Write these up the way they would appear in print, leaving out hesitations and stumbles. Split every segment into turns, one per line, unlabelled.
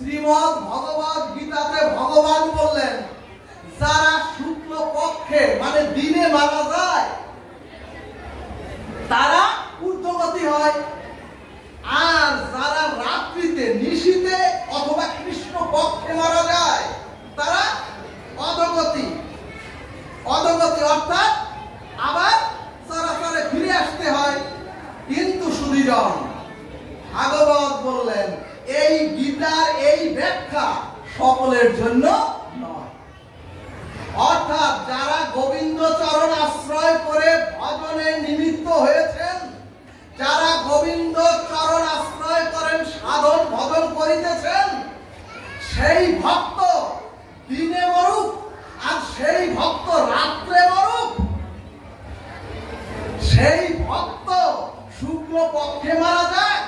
শ্রীমদ্ ভগবদ গীতাতে ভগবান বললেন, যারা শুক্ল পক্ষে মানে দিনে মারা যায় তারা ঊর্ধ্বগতি হয়, আর যারা রাত্রিতে নিশীথে অথবা কৃষ্ণ পক্ষে মারা যায় তারা অধোগতি। অধোগতি অর্থাৎ আবার চরাচরে ফিরে আসতে হয়। কিন্তু সুধীজন, ভাগবত বললেন এই গীতার এই ব্যাখ্যা সকলের জন্য নয়। অর্থাৎ যারা গোবিন্দ চরণ আশ্রয় করে ভজনে নিমিত্ত হয়েছেন, যারা গোবিন্দ চরণ আশ্রয় করেন সাধন ভজন করিতেছেন, সেই ভক্ত দিনে মরুক আর সেই ভক্ত রাত্রে মরুক, সেই ভক্ত শুক্ল পক্ষে মারা যায়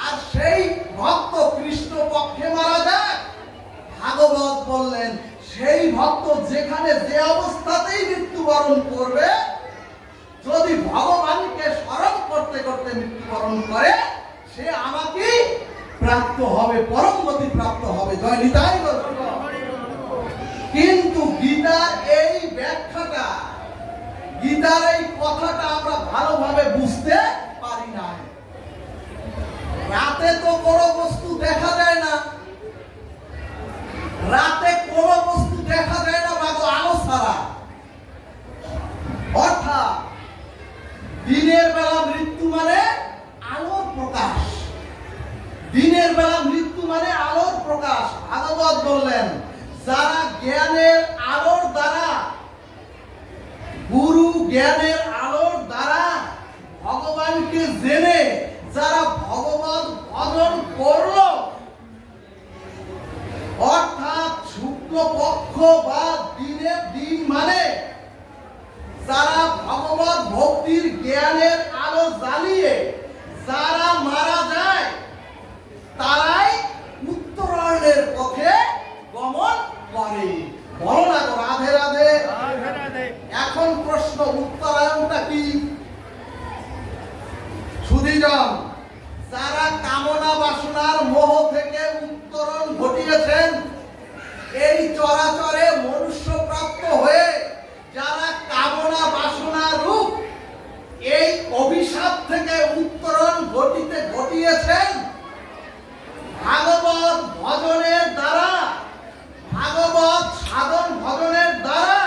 আর সেই ভক্ত কৃষ্ণ পক্ষে মারা যায়, ভাগবত বললেন সেই ভক্ত যেখানে যে অবস্থাতেই মৃত্যুবরণ করবে, যদি ভগবানকে স্মরণ করতে করতে মৃত্যুবরণ করে, সে আমাকে প্রাপ্ত হবে, পরম গতি প্রাপ্ত হবে। জয় নিতাই গৌর। কিন্তু গীতার এই ব্যাখ্যাটা, গীতার এই কথাটা আমরা ভালোভাবে বুঝতে পারি না। রাতে তো কোনো বস্তু দেখা যায় না, রাতে কোনো বস্তু দেখা যায় না বা আলো ছাড়া। অর্থাৎ দিনের বেলা মৃত্যু মানে আলোর প্রকাশ, দিনের বেলা মৃত্যু মানে আলোর প্রকাশ। ভাগবত বললেন যারা জ্ঞানের আলোর দ্বারা, গুরু জ্ঞানের আলোর দ্বারা ভগবানকে জেনে যারা ভগবত ভজন করল, অর্থাৎ শুক্ল পক্ষ বা দিনের দিন মানে যারা ভগবত ভক্তির জ্ঞানের আলো জ্বালিয়ে যারা মারা যায়, তারাই উত্তরায়ণের পথে গমন করে। বলো না গো রাধে রাধে। এখন প্রশ্ন, উত্তরায়ণটা কি? সুধীজন, যারা কামনা বাসনার মোহ থেকে উত্তরণ ঘটিয়েছেন, এই চরাচরে মনুষ্য প্রাপ্ত হয়ে যারা কামনা বাসনা রূপ এই অভিশাপ থেকে উত্তরণ ঘটিয়েছেন, ভাগবত ভজনের দ্বারা, ভাগবত সাধন ভজনের দ্বারা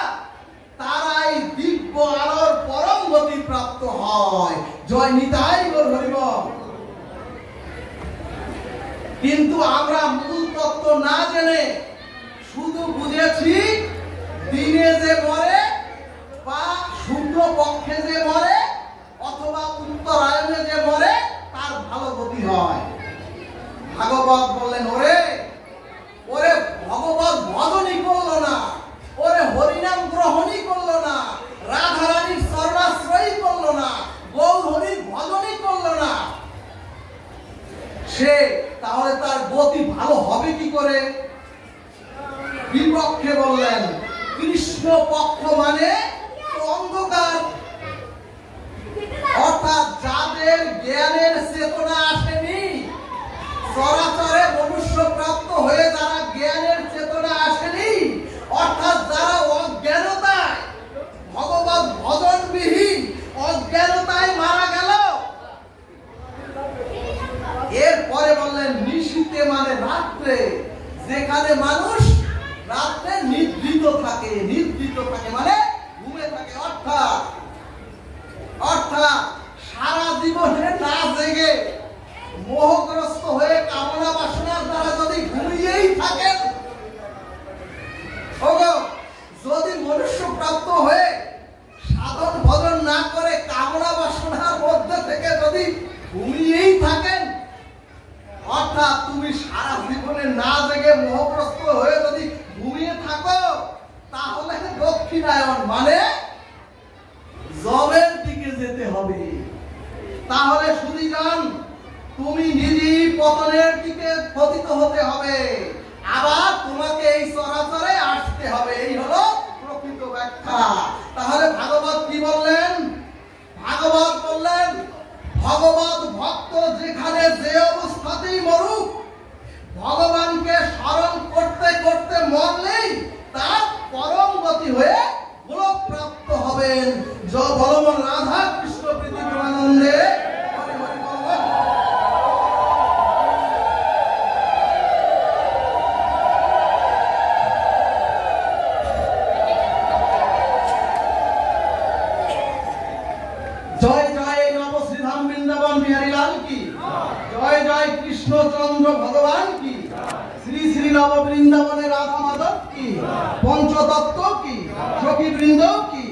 তারাই দিব্য আলোর পরম গতি প্রাপ্ত হয়। জয় নিতাই গৌর হরি বল। কিন্তু আমরা মূল তত্ত্ব না জেনে শুধু বুঝেছি দিনে যে মরে বা শুক্ল পক্ষে যে মরে অথবা উত্তরায়ণে যে মরে তার ভালো গতি হয়। ভাগবত বললেন ওরে ওরে ভগবত ভজনই করলো না, ওরে হরিনাম গ্রহণই করলো না, রাধারানীর চরণাশ্রয়ই করলো না, গৌর হরির ভজনই করলো না, সে তাহলে তার গতি ভালো হবে কি করে? বিপক্ষে বললেন কৃষ্ণ পক্ষ মানে অন্ধকার। অর্থাৎ যাদের জ্ঞানের চেতনা আসেনি, চরাচরে মনুষ্য প্রাপ্ত হয়ে যারা জ্ঞানের চেতনা আসেনি, অর্থাৎ যারা অজ্ঞানতায় ভগবত ভজনবিহীন অজ্ঞানতায় মারা গেল, এরপরে বললেন নিশীথে মানে রাত্রে, যেখানে মানুষ রাত্রে নিদ্রিত থাকে, নিদ্রিত থাকে মানে ঘুমে থাকে। অর্থাৎ সারা জীবনে না জেগে মোহগ্রস্ত হয়ে কামনা বাসনার দ্বারা যদি ঘুমিয়েই থাকেন, যদি মনুষ্য প্রাপ্ত হয়ে সাধন ভজন না করে কামনা বাসনার মধ্যে থেকে যদি ঘুমিয়েই থাকেন, অর্থাৎ তুমি সারা জীবনে না জেগে মোহগ্রস্ত হয়ে যদি ঘুমিয়ে থাকো, তাহলে দক্ষিণায়ন মানে জমের দিকে যেতে হবে। তাহলে সুধীজন, তুমি নিজে পতনের দিকে পতিত হতে হবে, আবার তোমাকে এই চরাচরে আসতে হবে। এই হলো প্রকৃত ব্যাখ্যা। তাহলে ভাগবত কি বললেন? ভাগবত বললেন ভগবত ভক্ত যেখানে যে অবস্থাতেই মরুক, ভগবানকে হবেন বলবন রাধা কৃষ্ণ প্রীতি প্রেমানন্দে। হরি হরি বলবন। জয় জয় নব শ্রীধাম বৃন্দাবন বিহারী লাল কি, জয় জয় কৃষ্ণচন্দ্র ভগবান কি, শ্রী শ্রী নব বৃন্দাবনে রাধা মাধব কি, পঞ্চতত্ত্ব কি, সখী বৃন্দ কি।